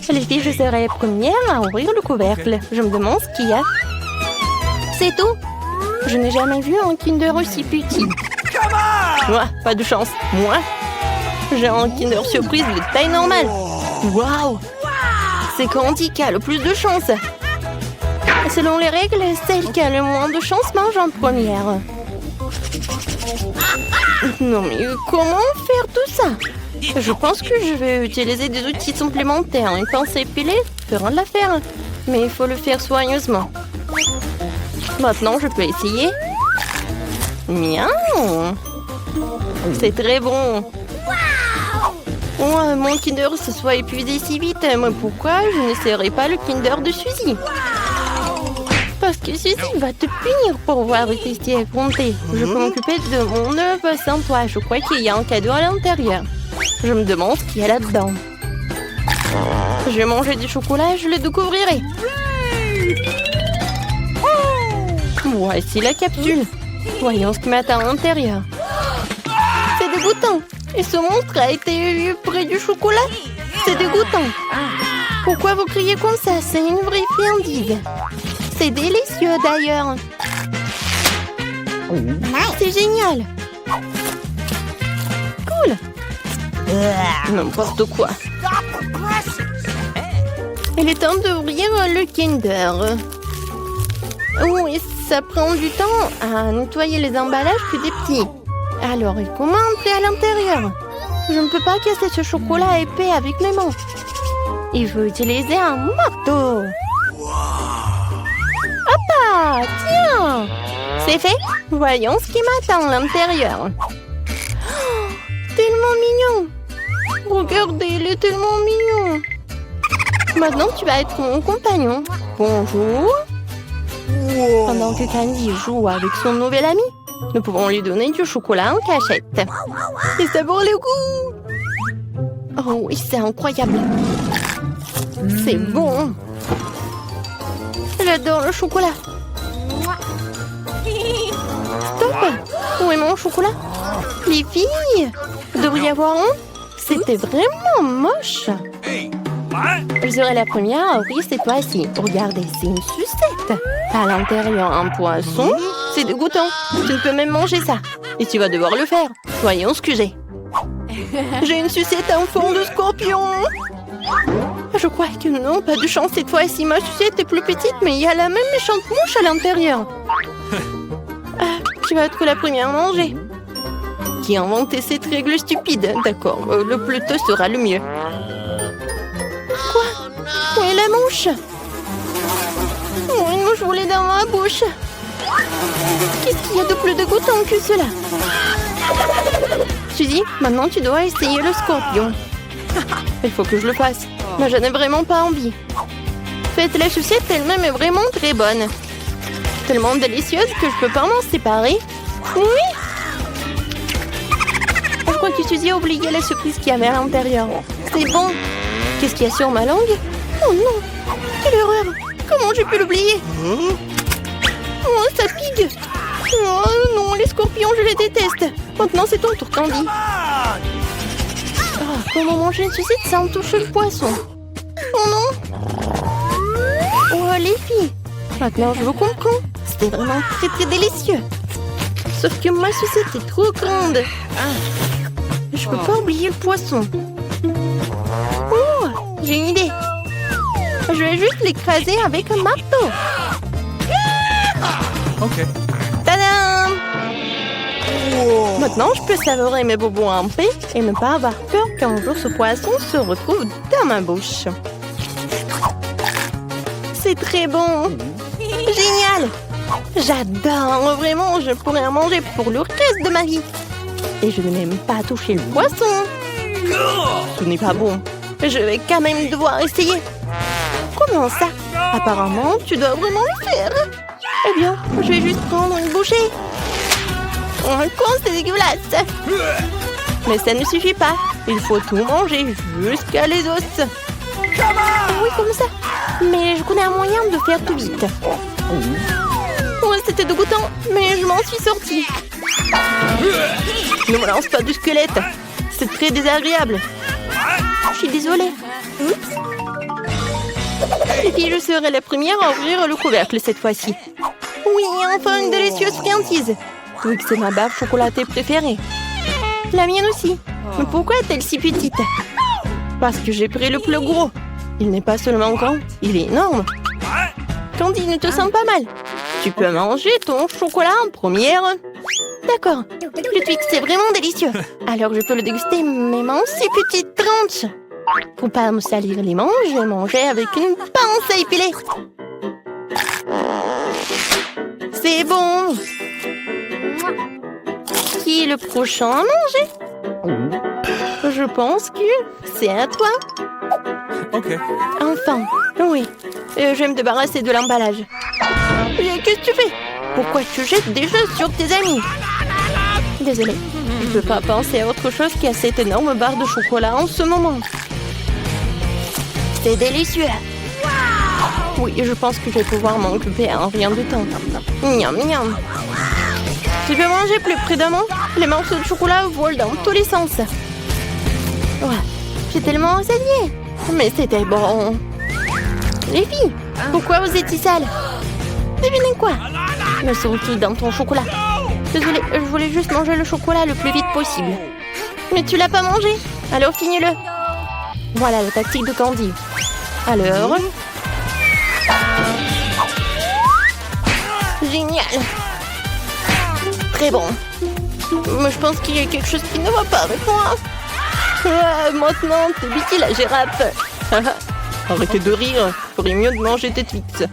Les filles, je serai la première à ouvrir le couvercle. Je me demande ce qu'il y a. C'est tout. Je n'ai jamais vu un Kinder aussi petit. Moi, pas de chance. Moi, j'ai un Kinder Surprise de taille normale. Waouh! C'est Candy qui a le plus de chance. Selon les règles, celle qui a le moins de chance mange en première. Non mais comment faire tout ça? Je pense que je vais utiliser des outils supplémentaires. Une pince épilée fera l'affaire. Mais il faut le faire soigneusement. Maintenant, je peux essayer. Miaou! C'est très bon. Oh, mon Kinder se soit épuisé si vite. Mais pourquoi je n'essaierai pas le Kinder de Suzy? Parce que Suzy va te punir pour avoir testé à compter. Je peux m'occuper de mon œuvre sans toi. Je crois qu'il y a un cadeau à l'intérieur. Je me demande ce qu'il y a là-dedans. Je vais manger du chocolat et je le découvrirai. Voici la capsule. Voyons ce qui m'attend à l'intérieur. C'est dégoûtant. Et ce monstre a été élu près du chocolat. C'est dégoûtant. Pourquoi vous criez comme ça? C'est une vraie friandise. C'est délicieux d'ailleurs. C'est génial. Cool. N'importe quoi. Il est temps d'ouvrir le Kinder. Oui, ça prend du temps à nettoyer les emballages que des petits. Alors, comment entrer à l'intérieur? Je ne peux pas casser ce chocolat épais avec mes mains. Il faut utiliser un marteau. Hop! Tiens! C'est fait? Voyons ce qui m'attend à l'intérieur. Oh, tellement mignon! Regardez, il est tellement mignon. Maintenant, tu vas être mon compagnon. Bonjour. Pendant que Candy joue avec son nouvel ami, nous pouvons lui donner du chocolat en cachette. Et ça vaut le coup. Oh oui, c'est incroyable. C'est bon. J'adore le chocolat. Stop! Où est mon chocolat? Les filles, vous devriez avoir honte. C'était vraiment moche. Je serai la première à ouvrir cette fois-ci. Regardez, c'est une sucette. À l'intérieur, un poisson. C'est dégoûtant. Tu ne peux même manger ça. Et tu vas devoir le faire. Voyons ce que j'ai. J'ai une sucette en fond de scorpion. Je crois que non, pas de chance cette fois-ci. Ma sucette est plus petite, mais il y a la même méchante mouche à l'intérieur. Tu vas être la première à manger. Qui a inventé cette règle stupide? D'accord, le plus tôt sera le mieux. Quoi? Où est la mouche? Oh, une mouche volée dans ma bouche. Qu'est-ce qu'il y a de plus dégoûtant que cela? Suzy, maintenant tu dois essayer le scorpion. Il faut que je le fasse. Mais je n'ai vraiment pas envie. Faites la sucette elle-même est vraiment très bonne. Tellement délicieuse que je peux pas m'en séparer. Oui. Je crois que Suzy a oublié la surprise qu'il y avait à l'intérieur. C'est bon. Qu'est-ce qu'il y a sur ma langue? Oh non! Quelle erreur! Comment j'ai pu l'oublier? Oh, ça pique! Oh non, les scorpions, je les déteste! Maintenant, c'est ton tour, Candy. Oh, comment manger une sucette sans toucher le poisson? Oh non! Oh, les filles! Maintenant, je vous comprends. C'était vraiment très délicieux. Sauf que ma sucette est trop grande. Je peux pas oublier le poisson. Oh, j'ai une idée. Je vais juste l'écraser avec un marteau. Ok. Tadam! Maintenant, je peux savourer mes bonbons en paix et ne pas avoir peur qu'un jour ce poisson se retrouve dans ma bouche. C'est très bon. Génial. J'adore. Vraiment, je pourrais en manger pour le reste de ma vie. Et je n'ai même pas touché le poisson. Ce n'est pas bon. Je vais quand même devoir essayer. Comment ça? Apparemment, tu dois vraiment le faire. Eh bien, je vais juste prendre une bouchée. Oh, con, c'est dégueulasse. Mais ça ne suffit pas. Il faut tout manger jusqu'à les os. Oui, comme ça. Mais je connais un moyen de faire tout vite. Ouais, c'était dégoûtant, mais je m'en suis sortie. Ne me lance pas du squelette. C'est très désagréable. Je suis désolée. Oups. Et puis je serai la première à ouvrir le couvercle cette fois-ci. Oui, enfin une délicieuse friandise. Twix, c'est ma baffe chocolatée préférée. La mienne aussi. Mais pourquoi est-elle si petite? Parce que j'ai pris le plus gros. Il n'est pas seulement grand, il est énorme. Candy, ne te sens pas mal. Tu peux manger ton chocolat en première. D'accord. Le Twix, c'est vraiment délicieux. Alors je peux le déguster même en si petite tranche. Pour pas me salir les manches, je vais manger avec une pince à épiler. C'est bon. Qui est le prochain à manger? Je pense que c'est à toi. Ok. Enfin, oui. Je vais me débarrasser de l'emballage. Qu'est-ce que tu fais? Pourquoi tu jettes des choses sur tes amis? Désolée, je ne peux pas penser à autre chose qu'à cette énorme barre de chocolat en ce moment. C'est délicieux. Oui, je pense que je vais pouvoir m'en occuper en rien de temps. Miam, miam. Tu peux manger plus prudemment? Les morceaux de chocolat volent dans tous les sens. Ouais, j'ai tellement enseigné. Mais c'était bon. Les filles, pourquoi vous êtes si sales? Devinez quoi? Me sont-ils dans ton chocolat? Désolée, je voulais juste manger le chocolat le plus vite possible. Mais tu l'as pas mangé? Alors finis-le. Voilà la tactique de Candy. Alors... Génial. Très bon. Mais je pense qu'il y a quelque chose qui ne va pas avec moi. Maintenant, t'es Vicky la girafe. Arrêtez de rire. Il ferait mieux de manger tes Twix.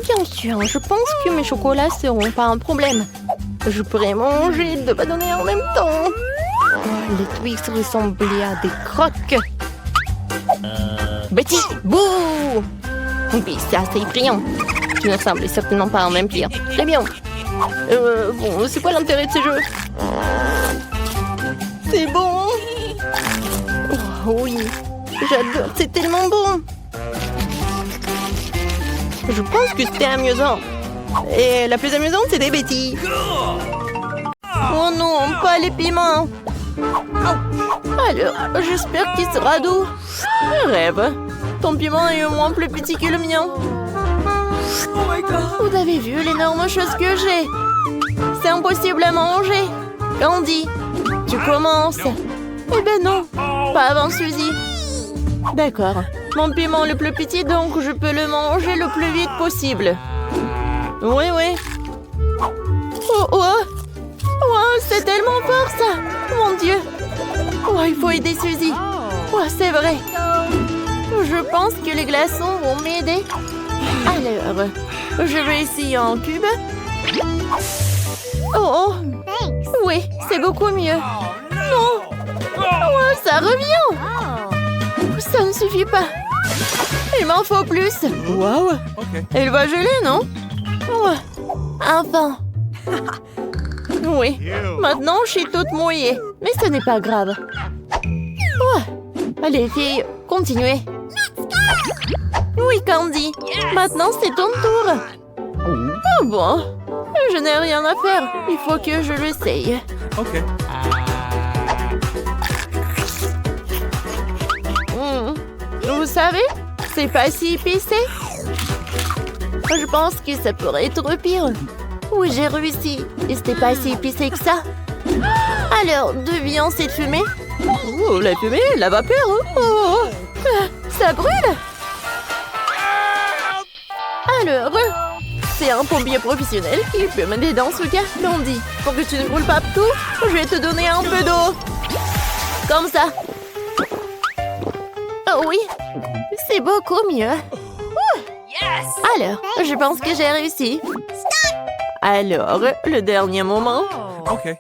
Bien sûr, je pense que mes chocolats seront pas un problème. Je pourrais manger 2 bâtonnets en même temps. Oh, les Twix ressemblaient à des croques. Betty, bouh! Oui, c'est assez effrayant. Tu ne sembles certainement pas en même pire. Très bien. Bon, c'est quoi l'intérêt de ces jeux? C'est bon. Oh, oui, j'adore, c'est tellement bon. Je pense que c'était amusant. Et la plus amusante, c'était Betty. Oh non, pas les piments. Alors, j'espère qu'il sera doux. Je rêve. Ton piment est au moins plus petit que le mien. Vous avez vu l'énorme chose que j'ai? C'est impossible à manger. Candy, tu commences. Eh ben non, pas avant Suzy. D'accord. Mon piment le plus petit, donc je peux le manger le plus vite possible. Oui, oui. Oh, oh. Oh, c'est tellement fort, ça. Mon Dieu. Oh, il faut aider Suzy. Oh, c'est vrai. Je pense que les glaçons vont m'aider. Alors, je vais essayer en cube. Oh, oui, c'est beaucoup mieux. Non. Oh, ça revient. Ça ne suffit pas. Il m'en faut plus. Waouh. Elle va geler, non? Ouais. Enfin. Oui. Maintenant, je suis toute mouillée. Mais ce n'est pas grave. Ouais. Allez, filles, continuez. Oui, Candy. Maintenant, c'est ton tour. Oh bon. Je n'ai rien à faire. Il faut que je l'essaye. Ok. Vous savez, c'est pas si épicé. Je pense que ça pourrait être pire. Oui, j'ai réussi. Et c'était pas si épicé que ça. Alors, deviens cette fumée. Oh, la fumée, la vapeur. Oh. Ça brûle. Alors, c'est un pompier professionnel qui peut m'aider dans ce cas. Candy, pour que tu ne brûles pas tout, je vais te donner un peu d'eau. Comme ça. Oh oui, c'est beaucoup mieux. Alors, je pense que j'ai réussi. Alors, le dernier moment. Ok.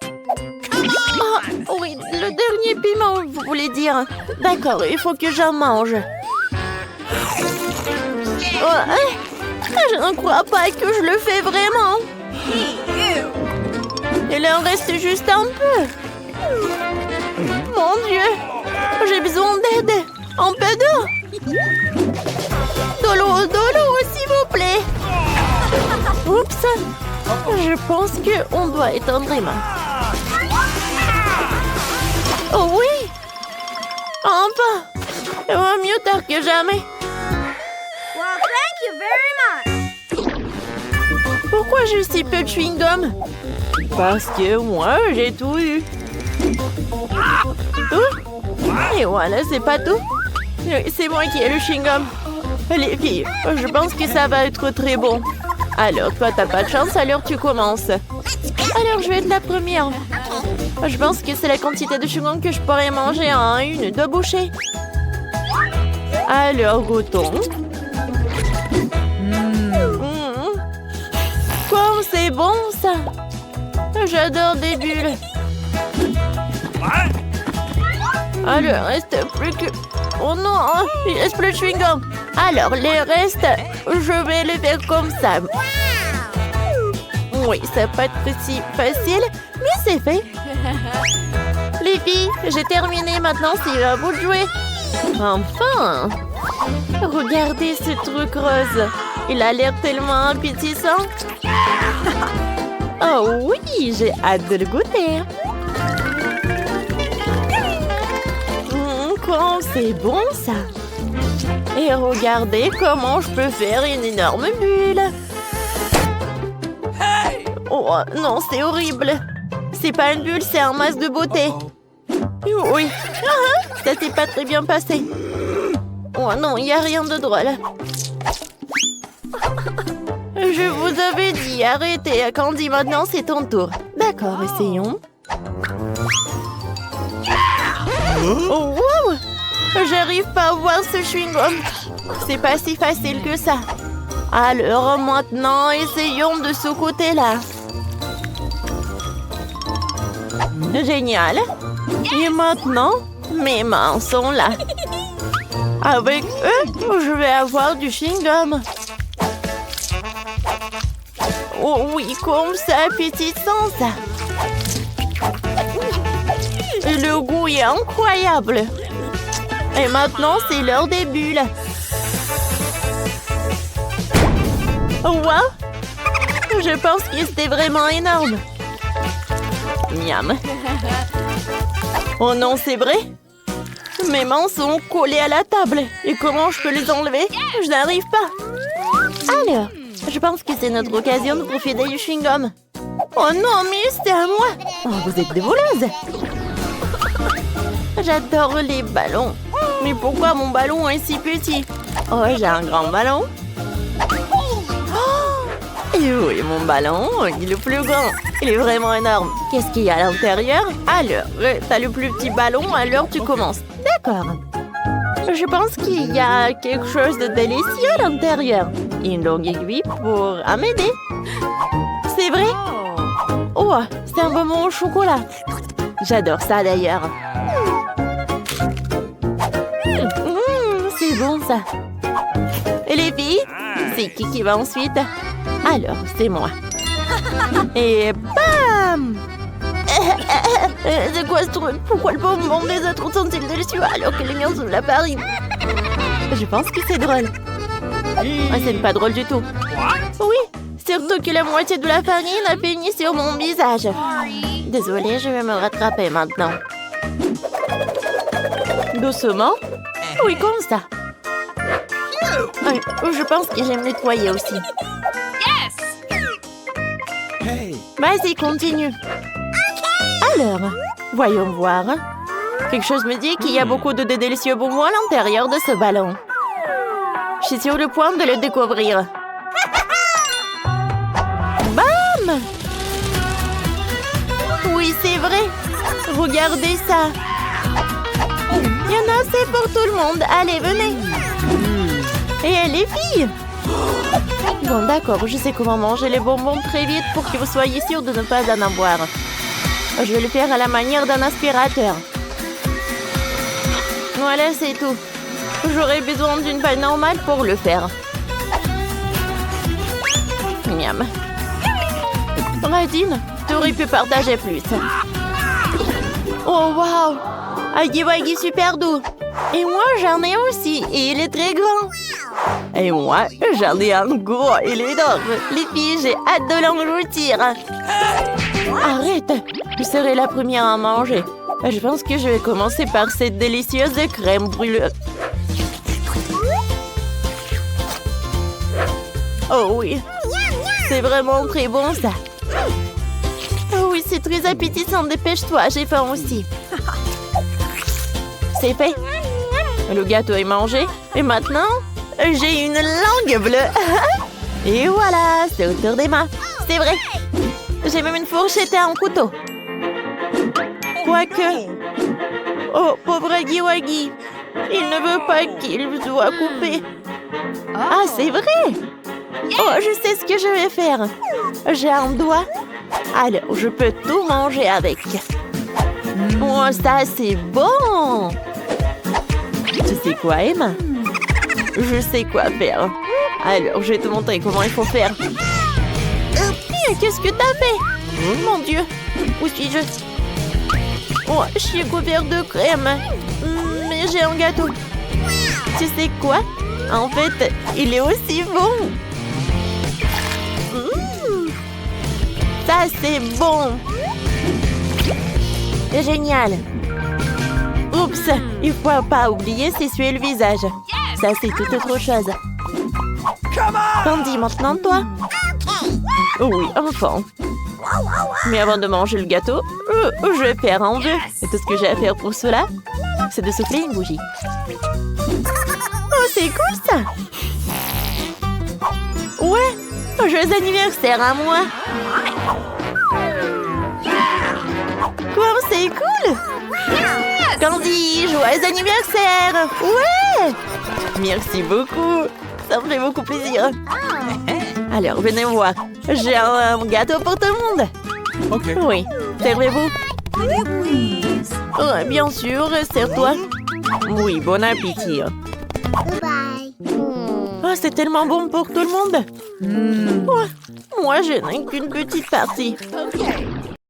Ah, oui, le dernier piment, vous voulez dire. D'accord, il faut que j'en mange. Je ne crois pas que je le fais vraiment. Il en reste juste un peu. Mon Dieu, j'ai besoin d'aide. Un peu d'eau. De l'eau, s'il vous plaît. Oups. Je pense qu'on doit éteindre les mains. Oh oui. Enfin. Mieux tard que jamais. Pourquoi j'ai si peu de chewing-gum? Parce que moi, j'ai tout eu. Tout? Et voilà, c'est pas tout. C'est moi qui ai le chewing-gum. Les filles, je pense que ça va être très bon. Alors, toi, t'as pas de chance, alors tu commences. Alors, je vais être la première. Je pense que c'est la quantité de chewing-gum que je pourrais manger en 1-2 bouchées. Alors, goûtons. Comme c'est bon, ça. J'adore des bulles. Alors, reste plus que... Oh non, il reste plus de chewing-gum. Alors, les restes, je vais les faire comme ça. Oui, ça va pas être si facile, mais c'est fait. Les filles, j'ai terminé. Maintenant, c'est à vous de jouer. Enfin! Regardez ce truc rose. Il a l'air tellement appétissant. Oh oui, j'ai hâte de le goûter. Quand c'est bon, ça. Et regardez comment je peux faire une énorme bulle. Oh non, c'est horrible. C'est pas une bulle, c'est un masque de beauté. Oui. Ça s'est pas très bien passé. Oh non, il n'y a rien de drôle. Je vous avais dit, arrêtez. Candy, maintenant c'est ton tour. D'accord, essayons. Oh, wow! J'arrive pas à voir ce chewing-gum. C'est pas si facile que ça. Alors maintenant, essayons de ce côté-là. Génial. Et maintenant, mes mains sont là. Avec eux, je vais avoir du chewing-gum. Oh oui, comme c'est appétissant, ça. Le goût est incroyable. Et maintenant, c'est l'heure des bulles. Wow! Je pense que c'était vraiment énorme. Miam. Oh non, c'est vrai? Mes mains sont collées à la table. Et comment je peux les enlever? Je n'arrive pas. Alors, je pense que c'est notre occasion de profiter du chewing-gum. Oh non, mais c'est à moi. Oh, vous êtes des voleuses. J'adore les ballons. Mais pourquoi mon ballon est si petit? Oh, j'ai un grand ballon. Oh, et oui, mon ballon, il est le plus grand. Il est vraiment énorme. Qu'est-ce qu'il y a à l'intérieur? Alors, t'as le plus petit ballon, alors tu commences. D'accord. Je pense qu'il y a quelque chose de délicieux à l'intérieur. Une longue aiguille pour m'aider. C'est vrai? Oh, c'est un bonbon au chocolat. J'adore ça d'ailleurs. C'est bon ça. Et les filles, c'est qui va ensuite? Alors, c'est moi. Et bam! C'est quoi ce truc? Pourquoi le bonbon des autres sont-ils délicieux alors que les miens sont de la farine? Je pense que c'est drôle. C'est pas drôle du tout. Oui, surtout que la moitié de la farine a fini sur mon visage. Désolée, je vais me rattraper maintenant. Doucement. Oui, comme ça. Je pense que j'aime nettoyer aussi. Vas-y, continue. Alors, voyons voir. Quelque chose me dit qu'il y a beaucoup de délicieux bonbons à l'intérieur de ce ballon. Je suis sur le point de le découvrir. Bam! Oui, c'est vrai. Regardez ça. Il y en a assez pour tout le monde. Allez, venez. Et les filles? Bon, d'accord, je sais comment manger les bonbons très vite pour que vous soyez sûrs de ne pas en avoir. Je vais le faire à la manière d'un aspirateur. Voilà, c'est tout. J'aurai besoin d'une paille normale pour le faire. Miam. Radine, tu aurais pu partager plus. Oh, waouh! Aggy Waggy super doux. Et moi, j'en ai aussi. Et il est très grand. Et moi, j'en ai un gros. Il est énorme. Les filles, j'ai hâte de l'engloutir. Arrête. Je serai la première à manger. Je pense que je vais commencer par cette délicieuse crème brûlée. Oh oui, c'est vraiment très bon ça. Oh oui, c'est très appétissant, dépêche-toi, j'ai faim aussi. C'est fait. Le gâteau est mangé. Et maintenant, j'ai une langue bleue. Et voilà, c'est autour des mains. C'est vrai. J'ai même une fourchette et un couteau. Quoique... Oh, pauvre Aggie Waggy. Il ne veut pas qu'il soit coupé. Ah, c'est vrai. Oh, je sais ce que je vais faire. J'ai un doigt. Alors, je peux tout manger avec. Oh, ça, c'est bon. Tu sais quoi, Emma? Je sais quoi faire. Alors, je vais te montrer comment il faut faire. Qu'est-ce que t'as fait? Oh, mon Dieu. Où suis-je? Oh, je suis couvert de crème. Mais j'ai un gâteau. Tu sais quoi? En fait, il est aussi bon. Ça, c'est bon. Génial. Oups, il faut pas oublier s'essuyer le visage. Ça, c'est toute autre chose. Candy, maintenant toi. Oui, enfant. Mais avant de manger le gâteau, je vais faire un vœu. Et tout ce que j'ai à faire pour cela, c'est de souffler une bougie. Oh, c'est cool ça. Ouais, joyeux anniversaire à moi. Quoi, c'est cool. Candy, joyeux anniversaire. Ouais. Merci beaucoup. Ça me fait beaucoup plaisir. Alors, venez voir. J'ai un gâteau pour tout le monde. Ok. Oui, servez-vous. Oh, bien sûr, sers-toi. Oui, bon appétit. Oh, c'est tellement bon pour tout le monde. Ouais, moi, je n'ai qu'une petite partie.